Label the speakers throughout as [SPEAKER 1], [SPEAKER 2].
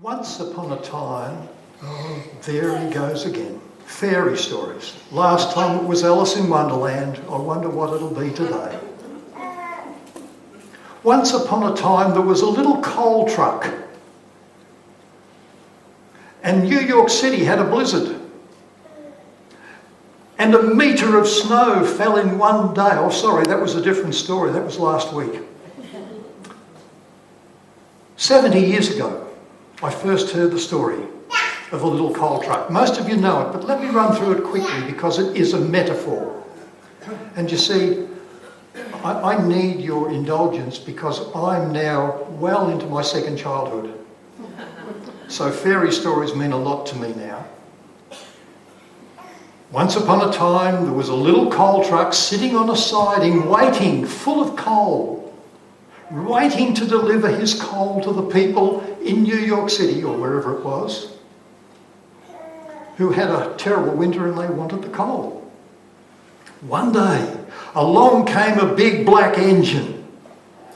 [SPEAKER 1] Once upon a time, oh, there he goes again. Fairy stories. Last time it was Alice in Wonderland. I wonder what it'll be today. Once upon a time, there was a little coal truck. And New York City had a blizzard. And a metre of snow fell in one day. Oh, sorry, that was a different story. That was last week. 70 years ago, I first heard the story of a little coal truck. Most of you know it, but let me run through it quickly because it is a metaphor. And you see, I need your indulgence because I'm now well into my second childhood. So fairy stories mean a lot to me now. Once upon a time, there was a little coal truck sitting on a siding, waiting, full of coal, waiting to deliver his coal to the people in New York City, or wherever it was, who had a terrible winter and they wanted the coal. One day, along came a big black engine,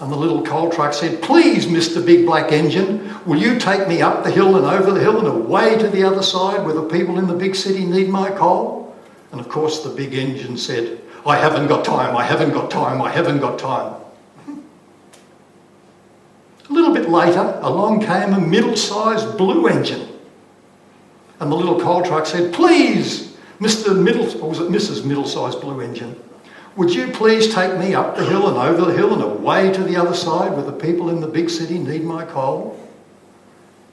[SPEAKER 1] and the little coal truck said, "Please, Mr. Big Black Engine, will you take me up the hill and over the hill and away to the other side where the people in the big city need my coal?" And of course the big engine said, "I haven't got time, I haven't got time, I haven't got time." A little bit later, along came a middle-sized blue engine. And the little coal truck said, "Please, Mr. Mrs. Middle-sized Blue Engine, would you please take me up the hill and over the hill and away to the other side where the people in the big city need my coal?"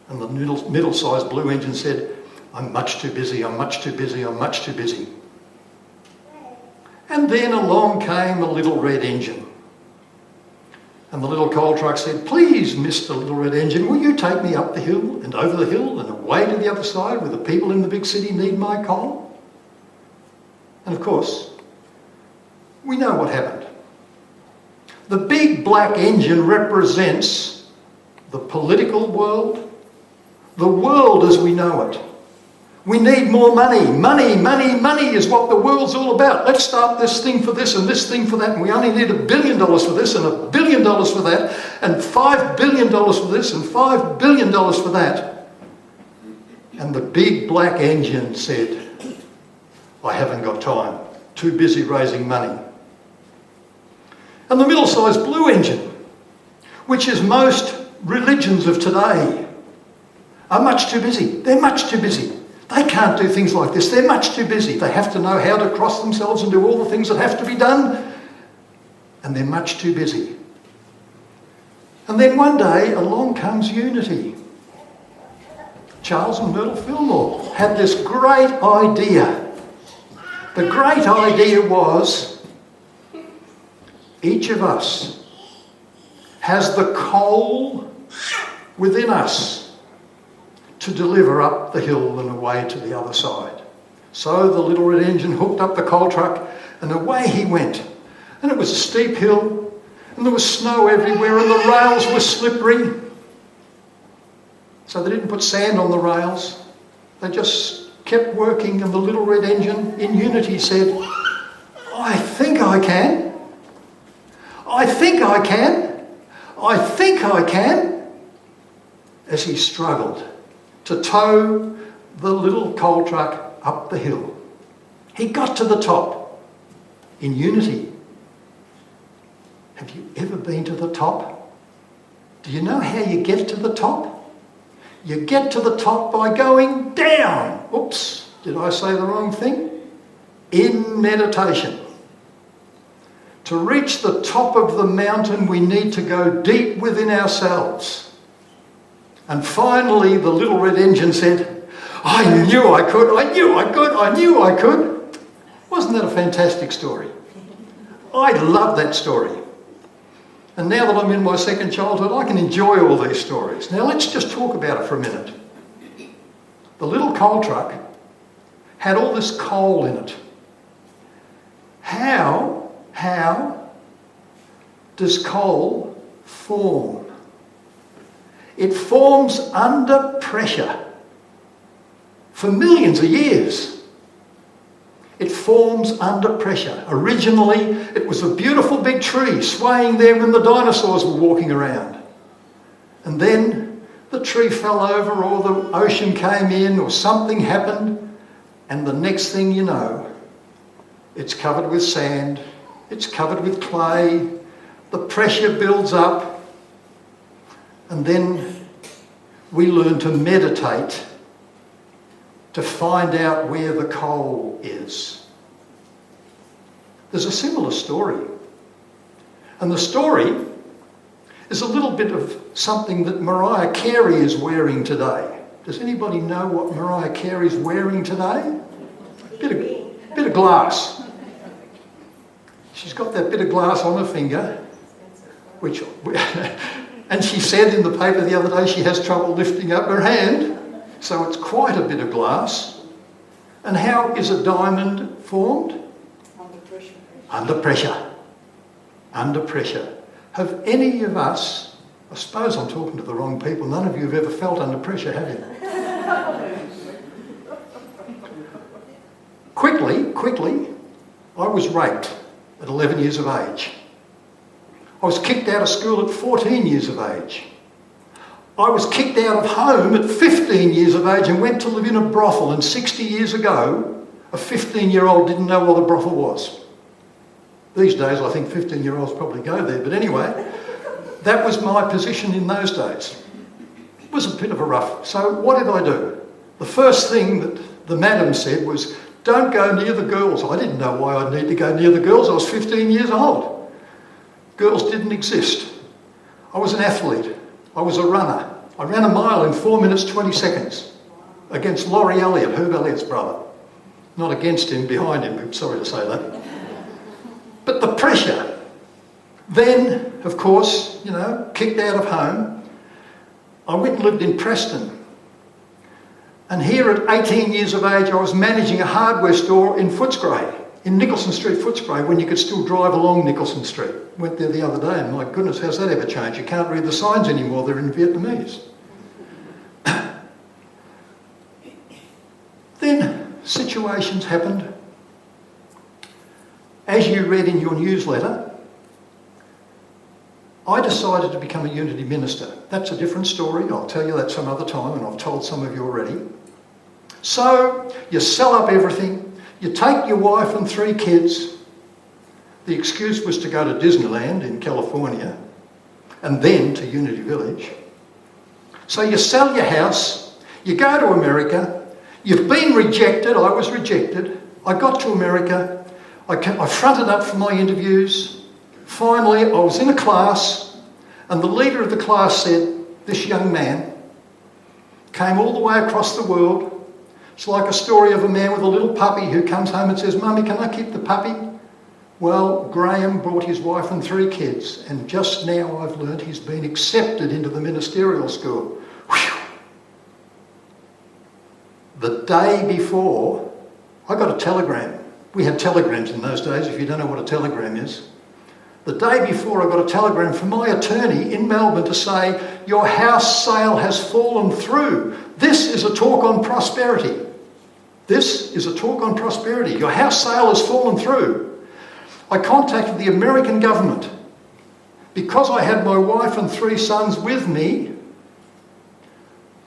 [SPEAKER 1] And the middle-sized Blue Engine said, "I'm much too busy, I'm much too busy, I'm much too busy." And then along came a little red engine. And the little coal truck said, "Please, Mr. Little Red Engine, will you take me up the hill and over the hill and away to the other side where the people in the big city need my coal?" And of course, we know what happened. The big black engine represents the political world, the world as we know it. We need more money. Money, money, money is what the world's all about. Let's start this thing for this and this thing for that. And we only need $1 billion for this and $1 billion for that and $5 billion for this and $5 billion for that. And the big black engine said, "I haven't got time. Too busy raising money." And the middle-sized blue engine, which is most religions of today, are much too busy. They're much too busy. They can't do things like this. They're much too busy. They have to know how to cross themselves and do all the things that have to be done. And they're much too busy. And then one day along comes unity. Charles and Myrtle Fillmore had this great idea. The great idea was each of us has the coal within us to deliver up the hill and away to the other side. So the little red engine hooked up the coal truck and away he went. And it was a steep hill and there was snow everywhere and the rails were slippery. So they didn't put sand on the rails. They just kept working, and the little red engine in unity said, "I think I can. I think I can. I think I can," as he struggled to tow the little coal truck up the hill. He got to the top in unity. Have you ever been to the top? Do you know how you get to the top? You get to the top by going down. Oops, did I say the wrong thing? In meditation. To reach the top of the mountain, we need to go deep within ourselves. And finally, the little red engine said, "I knew I could, I knew I could, I knew I could." Wasn't that a fantastic story? I love that story. And now that I'm in my second childhood, I can enjoy all these stories. Now let's just talk about it for a minute. The little coal truck had all this coal in it. How does coal form? It forms under pressure for millions of years. It forms under pressure. Originally, it was a beautiful big tree swaying there when the dinosaurs were walking around. And then the tree fell over or the ocean came in or something happened, and the next thing you know, it's covered with sand, it's covered with clay, the pressure builds up, and then we learn to meditate to find out where the coal is. There's a similar story. And the story is a little bit of something that Mariah Carey is wearing today. Does anybody know what Mariah Carey's wearing today? Bit of glass. She's got that bit of glass on her finger, which, and she said in the paper the other day she has trouble lifting up her hand, so it's quite a bit of glass. And how is a diamond formed? Under pressure. Under pressure. Under pressure. Have any of us, I suppose I'm talking to the wrong people, none of you have ever felt under pressure, have you? Quickly, I was raped at 11 years of age. I was kicked out of school at 14 years of age. I was kicked out of home at 15 years of age and went to live in a brothel, and 60 years ago, a 15-year-old didn't know what a brothel was. These days, I think 15-year-olds probably go there, but anyway, that was my position in those days. It was a bit of a rough. So what did I do? The first thing that the madam said was, don't go near the girls. I didn't know why I'd need to go near the girls. I was 15 years old. Girls didn't exist. I was an athlete. I was a runner. I ran a mile in 4 minutes, 20 seconds against Laurie Elliott, Herb Elliott's brother. Not against him, behind him, I'm sorry to say that. But the pressure. Then, of course, kicked out of home. I went and lived in Preston. And here at 18 years of age, I was managing a hardware store in Footscray, in Nicholson Street, Footscray, when you could still drive along Nicholson Street. Went there the other day, and my goodness, how's that ever changed? You can't read the signs anymore, they're in Vietnamese. Then situations happened. As you read in your newsletter, I decided to become a Unity minister. That's a different story. I'll tell you that some other time, and I've told some of you already. So you sell up everything. You take your wife and 3 kids. The excuse was to go to Disneyland in California and then to Unity Village. So you sell your house. You go to America. You've been rejected. I was rejected. I got to America. I fronted up for my interviews. Finally, I was in a class, and the leader of the class said, this young man came all the way across the world. It's like a story of a man with a little puppy who comes home and says, Mummy, can I keep the puppy? Well, Graeme brought his wife and 3 kids, and just now I've learned he's been accepted into the ministerial school. Whew. The day before, I got a telegram. We had telegrams in those days, if you don't know what a telegram is. The day before, I got a telegram from my attorney in Melbourne to say, your house sale has fallen through. This is a talk on prosperity. This is a talk on prosperity. Your house sale has fallen through. I contacted the American government. Because I had my wife and 3 sons with me,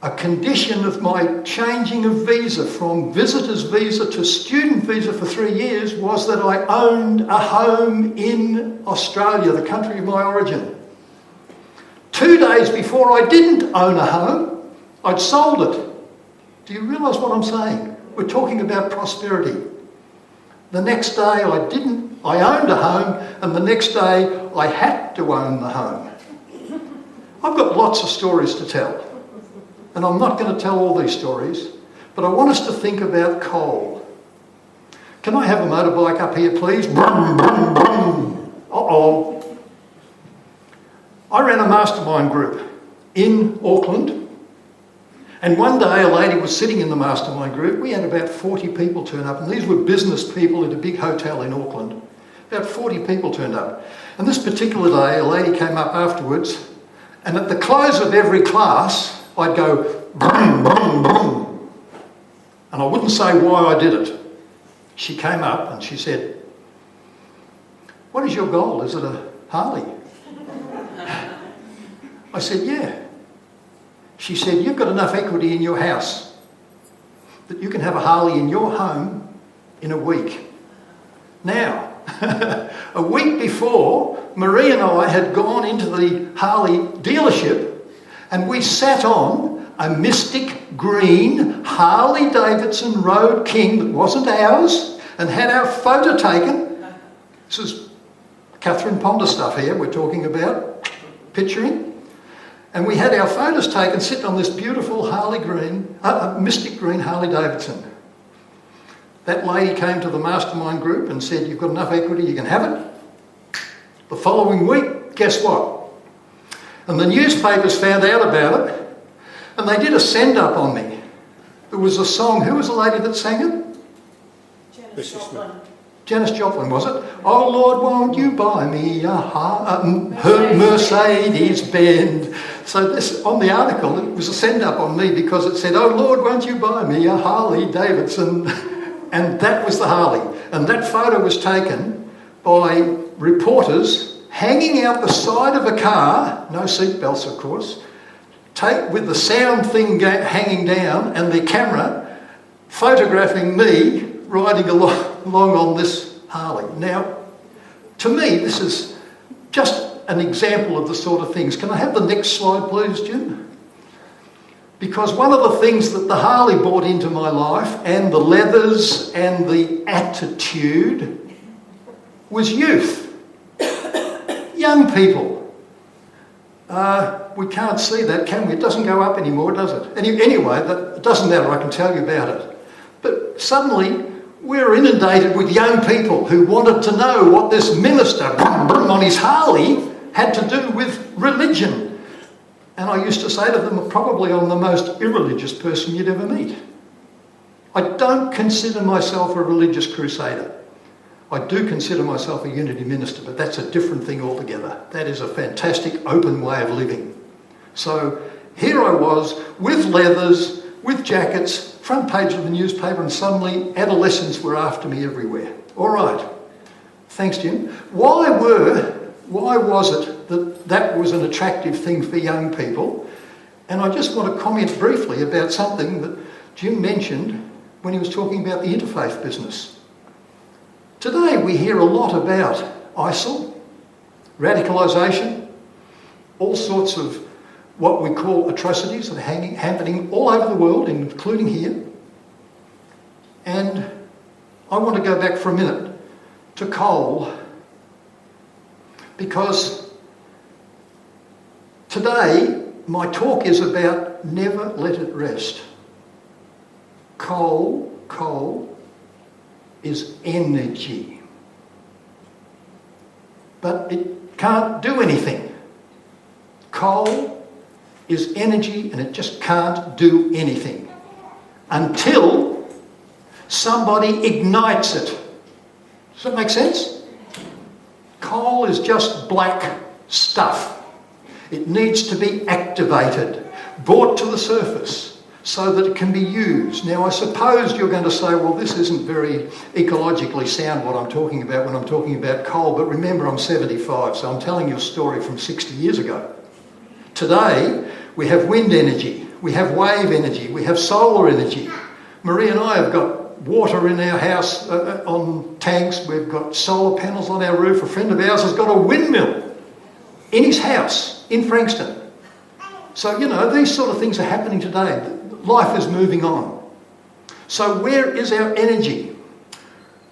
[SPEAKER 1] a condition of my changing of visa from visitor's visa to student visa for 3 years was that I owned a home in Australia, the country of my origin. 2 days before I didn't own a home, I'd sold it. Do you realise what I'm saying? We're talking about prosperity. The next day I owned a home, and the next day I had to own the home. I've got lots of stories to tell. And I'm not going to tell all these stories, but I want us to think about coal. Can I have a motorbike up here, please? Brum, brum, brum. Uh-oh. I ran a mastermind group in Auckland, and one day a lady was sitting in the mastermind group. We had about 40 people turn up, and these were business people at a big hotel in Auckland. About 40 people turned up. And this particular day, a lady came up afterwards, and at the close of every class, I'd go, boom, boom, boom. And I wouldn't say why I did it. She came up and she said, what is your goal? Is it a Harley? I said, yeah. She said, you've got enough equity in your house that you can have a Harley in your home in a week. Now, a week before, Marie and I had gone into the Harley dealership and we sat on a mystic green Harley Davidson Road King that wasn't ours and had our photo taken. This is Catherine Ponder stuff here we're talking about, picturing. And we had our photos taken sitting on this beautiful mystic green Harley Davidson. That lady came to the mastermind group and said, you've got enough equity, you can have it. The following week, guess what? And the newspapers found out about it and they did a send-up on me. There was a song, who was the lady that sang it?
[SPEAKER 2] Janis Joplin.
[SPEAKER 1] Janis Joplin, was it? Oh Lord, won't you buy me a Mercedes-Benz? So this, on the article, it was a send-up on me because it said, oh Lord, won't you buy me a Harley Davidson? And that was the Harley. And that photo was taken by reporters hanging out the side of a car, no seatbelts of course, with the sound thing hanging down and the camera photographing me riding along on this Harley. Now, to me, this is just an example of the sort of things. Can I have the next slide, please, Jim? Because one of the things that the Harley brought into my life, and the leathers and the attitude, was youth. Young people. We can't see that, can we? It doesn't go up anymore, does it? Anyway, it doesn't matter, I can tell you about it. But suddenly, we're inundated with young people who wanted to know what this minister on his Harley had to do with religion. And I used to say to them, probably I'm the most irreligious person you'd ever meet. I don't consider myself a religious crusader. I do consider myself a unity minister, but that's a different thing altogether. That is a fantastic open way of living. So here I was with leathers, with jackets, front page of the newspaper, and suddenly adolescents were after me everywhere. All right. Thanks, Jim. Why was it that was an attractive thing for young people? And I just want to comment briefly about something that Jim mentioned when he was talking about the interfaith business. Today we hear a lot about ISIL, radicalisation, all sorts of what we call atrocities that are happening all over the world, including here. And I want to go back for a minute to coal, because today my talk is about never let it rest. Coal is energy, but it can't do anything. Coal is energy and it just can't do anything until somebody ignites it. Does that make sense? Coal is just black stuff. It needs to be activated, brought to the surface so that it can be used. Now, I suppose you're going to say, well, this isn't very ecologically sound what I'm talking about when I'm talking about coal, but remember I'm 75, so I'm telling you a story from 60 years ago. Today, we have wind energy, we have wave energy, we have solar energy. Marie and I have got water in our house on tanks, we've got solar panels on our roof. A friend of ours has got a windmill in his house in Frankston. So, you know, these sort of things are happening today. Life is moving on. So where is our energy?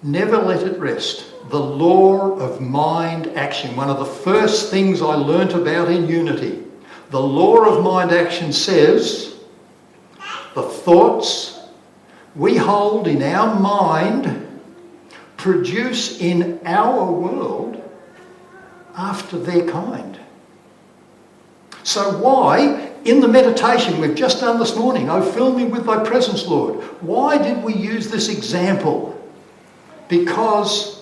[SPEAKER 1] Never let it rest. The law of mind action. One of the first things I learnt about in Unity. The law of mind action says the thoughts we hold in our mind produce in our world after their kind. So why, in the meditation we've just done this morning, oh, fill me with thy presence, Lord, why did we use this example? Because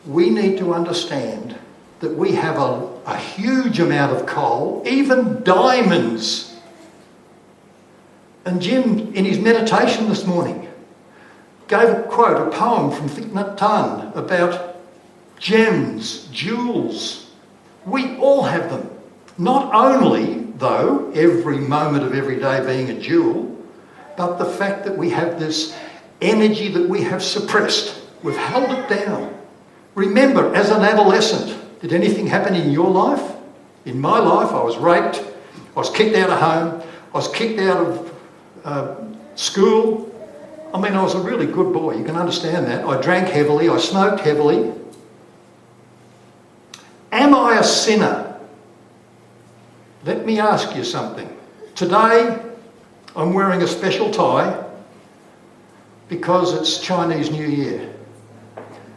[SPEAKER 1] we need to understand that we have a huge amount of coal, even diamonds. And Jim, in his meditation this morning, gave a quote, a poem from Thich Nhat Hanh about gems, jewels. We all have them. Not only though, every moment of every day being a jewel, but the fact that we have this energy that we have suppressed. We've held it down. Remember, as an adolescent, did anything happen in your life? In my life, I was raped, I was kicked out of home, I was kicked out of school. I mean, I was a really good boy, you can understand that. I drank heavily, I smoked heavily. Am I a sinner? Let me ask you something. Today, I'm wearing a special tie because it's Chinese New Year.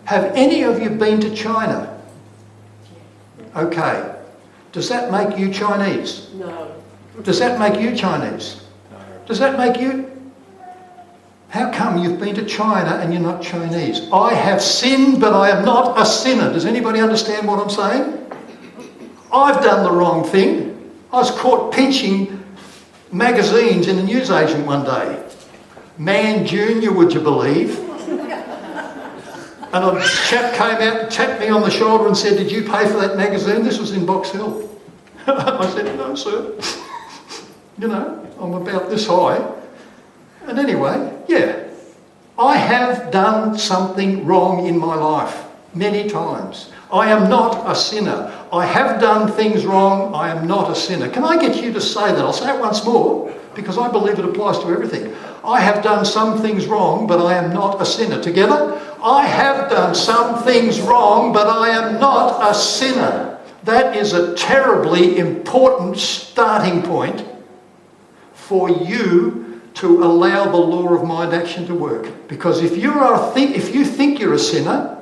[SPEAKER 1] Have any of you been to China? Okay. Does that make you Chinese?
[SPEAKER 2] No.
[SPEAKER 1] Does that make you Chinese?
[SPEAKER 3] No.
[SPEAKER 1] Does that make you? How come you've been to China and you're not Chinese? I have sinned, but I am not a sinner. Does anybody understand what I'm saying? I've done the wrong thing. I was caught pinching magazines in the newsagent one day. Man Junior, would you believe? And a chap came out and tapped me on the shoulder and said, "Did you pay for that magazine?" This was in Box Hill. I said, "No, sir." You know, I'm about this high. And anyway, yeah, I have done something wrong in my life many times. I am not a sinner. I have done things wrong. I am not a sinner. Can I get you to say that? I'll say it once more because I believe it applies to everything. I have done some things wrong, but I am not a sinner. Together? I have done some things wrong, but I am not a sinner. That is a terribly important starting point for you to allow the law of mind action to work. Because if you think you're a sinner,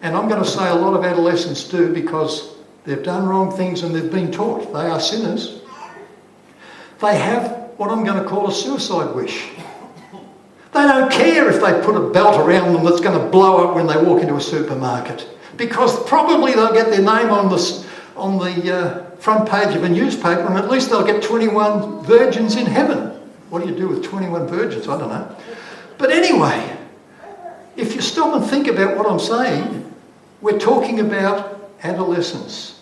[SPEAKER 1] and I'm going to say a lot of adolescents do because they've done wrong things and they've been taught they are sinners, they have what I'm going to call a suicide wish. They don't care if they put a belt around them that's going to blow up when they walk into a supermarket, because probably they'll get their name on the front page of a newspaper, and at least they'll get 21 virgins in heaven. What do you do with 21 virgins? I don't know. But anyway, if you stop and think about what I'm saying, we're talking about adolescence.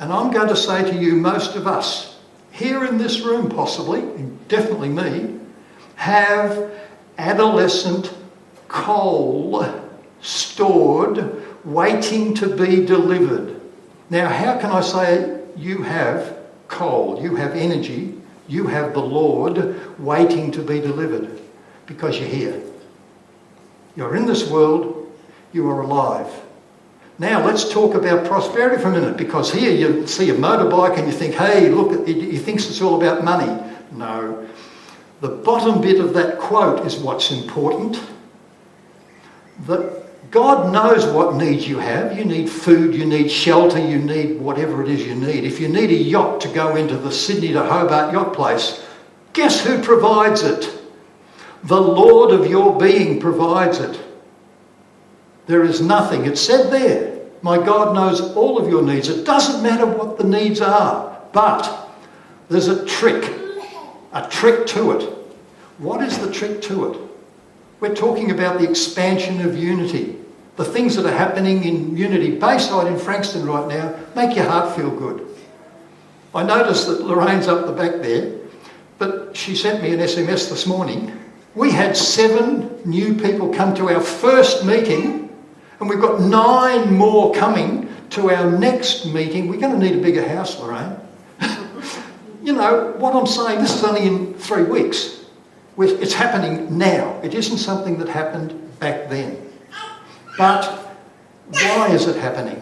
[SPEAKER 1] And I'm going to say to you, most of us, here in this room possibly, and definitely me, have adolescent coal stored, waiting to be delivered. Now, how can I say you have coal, you have energy, you have the Lord waiting to be delivered? Because you're here. You're in this world, you are alive. Now let's talk about prosperity for a minute, because here you see a motorbike and you think, hey, look, he thinks it's all about money. No. The bottom bit of that quote is what's important. That God knows what needs you have. You need food, you need shelter, you need whatever it is you need. If you need a yacht to go into the Sydney to Hobart yacht place, guess who provides it? The Lord of your being provides it. There is nothing. It's said there. My God knows all of your needs. It doesn't matter what the needs are, but there's a trick to it. What is the trick to it? We're talking about the expansion of unity. The things that are happening in Unity Bayside in Frankston right now make your heart feel good. I noticed that Lorraine's up the back there, but she sent me an SMS this morning. We had 7 new people come to our first meeting, and we've got 9 more coming to our next meeting. We're going to need a bigger house, Lorraine. You know, what I'm saying, this is only in 3 weeks. It's happening now. It isn't something that happened back then. But why is it happening?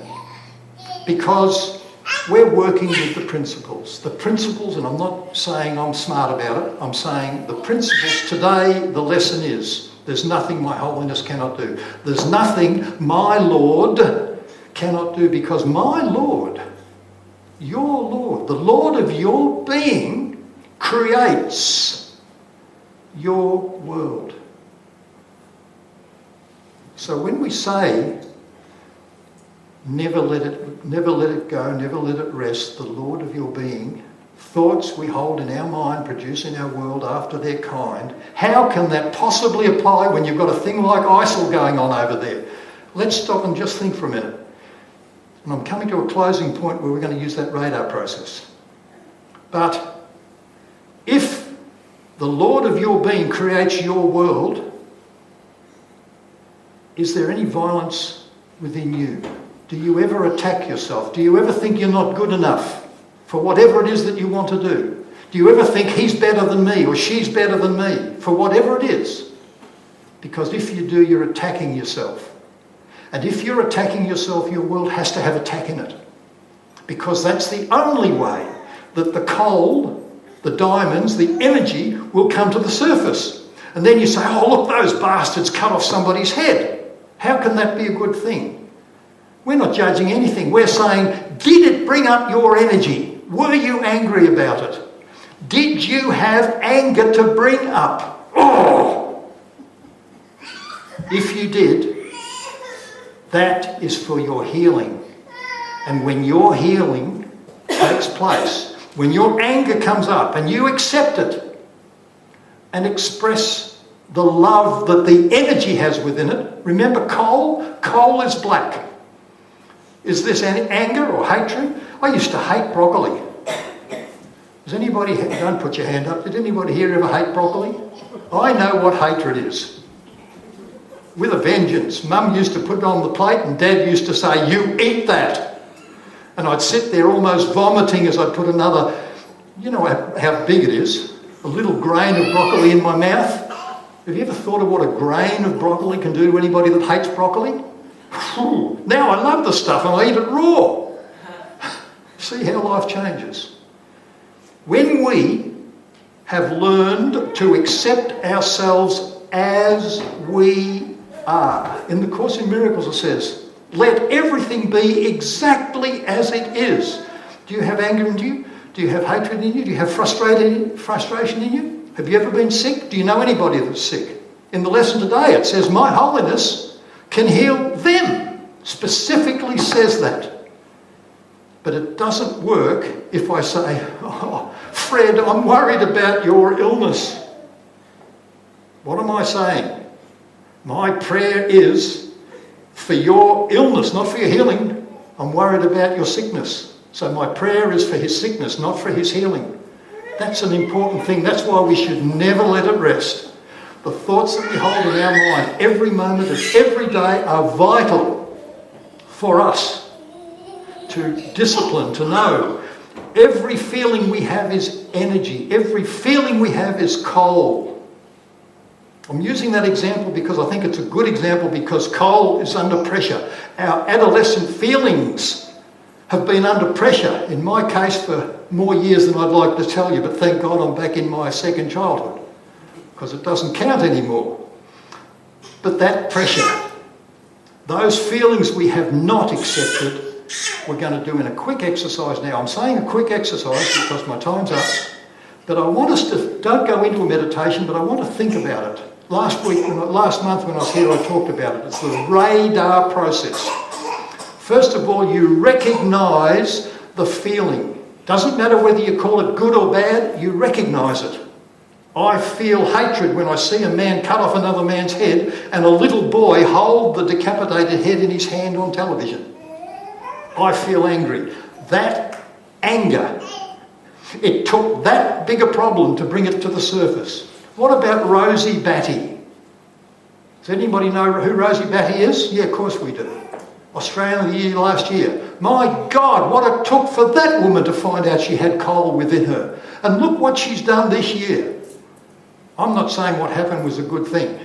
[SPEAKER 1] Because we're working with the principles. The principles, and I'm not saying I'm smart about it, I'm saying the principles today, the lesson is, there's nothing my holiness cannot do. There's nothing my Lord cannot do, because my Lord, your Lord, the Lord of your being, creates your world. So when we say, never let it go, never let it rest, the Lord of your being, thoughts we hold in our mind produce in our world after their kind, how can that possibly apply when you've got a thing like ISIL going on over there? Let's stop and just think for a minute. And I'm coming to a closing point where we're going to use that radar process. But if the Lord of your being creates your world, is there any violence within you? Do you ever attack yourself? Do you ever think you're not good enough for whatever it is that you want to do? Do you ever think he's better than me or she's better than me for whatever it is? Because if you do, you're attacking yourself. And if you're attacking yourself, your world has to have attack in it. Because that's the only way that the coal, the diamonds, the energy will come to the surface. And then you say, oh, look, those bastards cut off somebody's head. How can that be a good thing? We're not judging anything. We're saying, did it bring up your energy? Were you angry about it? Did you have anger to bring up? Oh! If you did, that is for your healing. And when your healing takes place, when your anger comes up and you accept it and express the love that the energy has within it. Remember coal? Coal is black. Is this anger or hatred? I used to hate broccoli. Does anybody, don't put your hand up, did anybody here ever hate broccoli? I know what hatred is. With a vengeance. Mum used to put it on the plate and Dad used to say, you eat that. And I'd sit there almost vomiting as I'd put another, you know how big it is, a little grain of broccoli in my mouth. Have you ever thought of what a grain of broccoli can do to anybody that hates broccoli? Whew. Now I love the stuff and I eat it raw. See how life changes. When we have learned to accept ourselves as we are, in the Course in Miracles it says, let everything be exactly as it is. Do you have anger in you? Do you have hatred in you? Do you have frustration in you? Have you ever been sick? Do you know anybody that's sick? In the lesson today it says, my holiness can heal them. Specifically says that. But it doesn't work if I say, oh, Fred, I'm worried about your illness. What am I saying? My prayer is for your illness, not for your healing. I'm worried about your sickness. So my prayer is for his sickness, not for his healing. That's an important thing. That's why we should never let it rest. The thoughts that we hold in our mind every moment of every day are vital for us to discipline, to know. Every feeling we have is energy. Every feeling we have is coal. I'm using that example because I think it's a good example because coal is under pressure. Our adolescent feelings have been under pressure, in my case, for more years than I'd like to tell you, but thank God I'm back in my second childhood, because it doesn't count anymore. But that pressure, those feelings we have not accepted, we're going to do in a quick exercise now. I'm saying a quick exercise because my time's up, but I want us to, don't go into a meditation, but I want to think about it. Last month when I was here, I talked about it. It's the radar process. First of all, you recognise the feeling. Doesn't matter whether you call it good or bad, you recognise it. I feel hatred when I see a man cut off another man's head and a little boy hold the decapitated head in his hand on television. I feel angry. That anger, it took that big a problem to bring it to the surface. What about Rosie Batty? Does anybody know who Rosie Batty is? Yeah, of course we do. Australian of the Year last year. My God, what it took for that woman to find out she had coal within her. And look what she's done this year. I'm not saying what happened was a good thing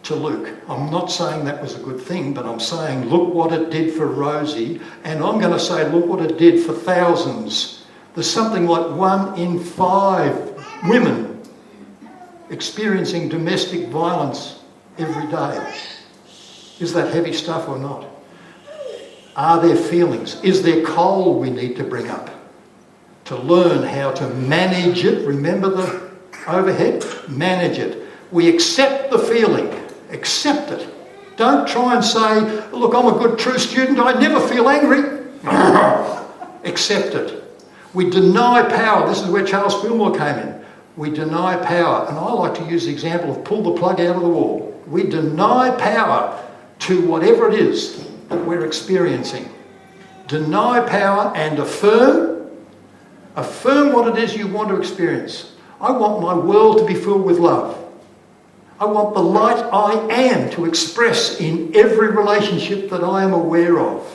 [SPEAKER 1] to Luke. I'm not saying that was a good thing, but I'm saying look what it did for Rosie, and I'm going to say look what it did for thousands. There's something like 1 in 5 women experiencing domestic violence every day. Is that heavy stuff or not? Are there feelings? Is there coal we need to bring up? To learn how to manage it. Remember the overhead? Manage it. We accept the feeling. Accept it. Don't try and say, look, I'm a good true student. I never feel angry. Accept it. We deny power. This is where Charles Fillmore came in. We deny power. And I like to use the example of pull the plug out of the wall. We deny power to whatever it is that we're experiencing. Deny power and affirm Affirm what it is you want to experience. I want my world to be filled with love. I want the light I am to express in every relationship that I am aware of.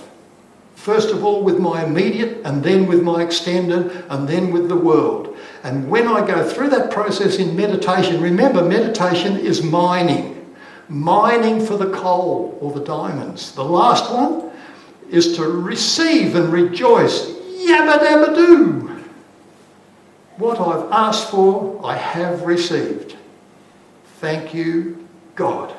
[SPEAKER 1] First of all with my immediate, and then with my extended, and then with the world. And when I go through that process in meditation, remember, meditation is mining. Mining for the coal or the diamonds. The last one is to receive and rejoice. Yabba dabba doo. What I've asked for, I have received. Thank you, God.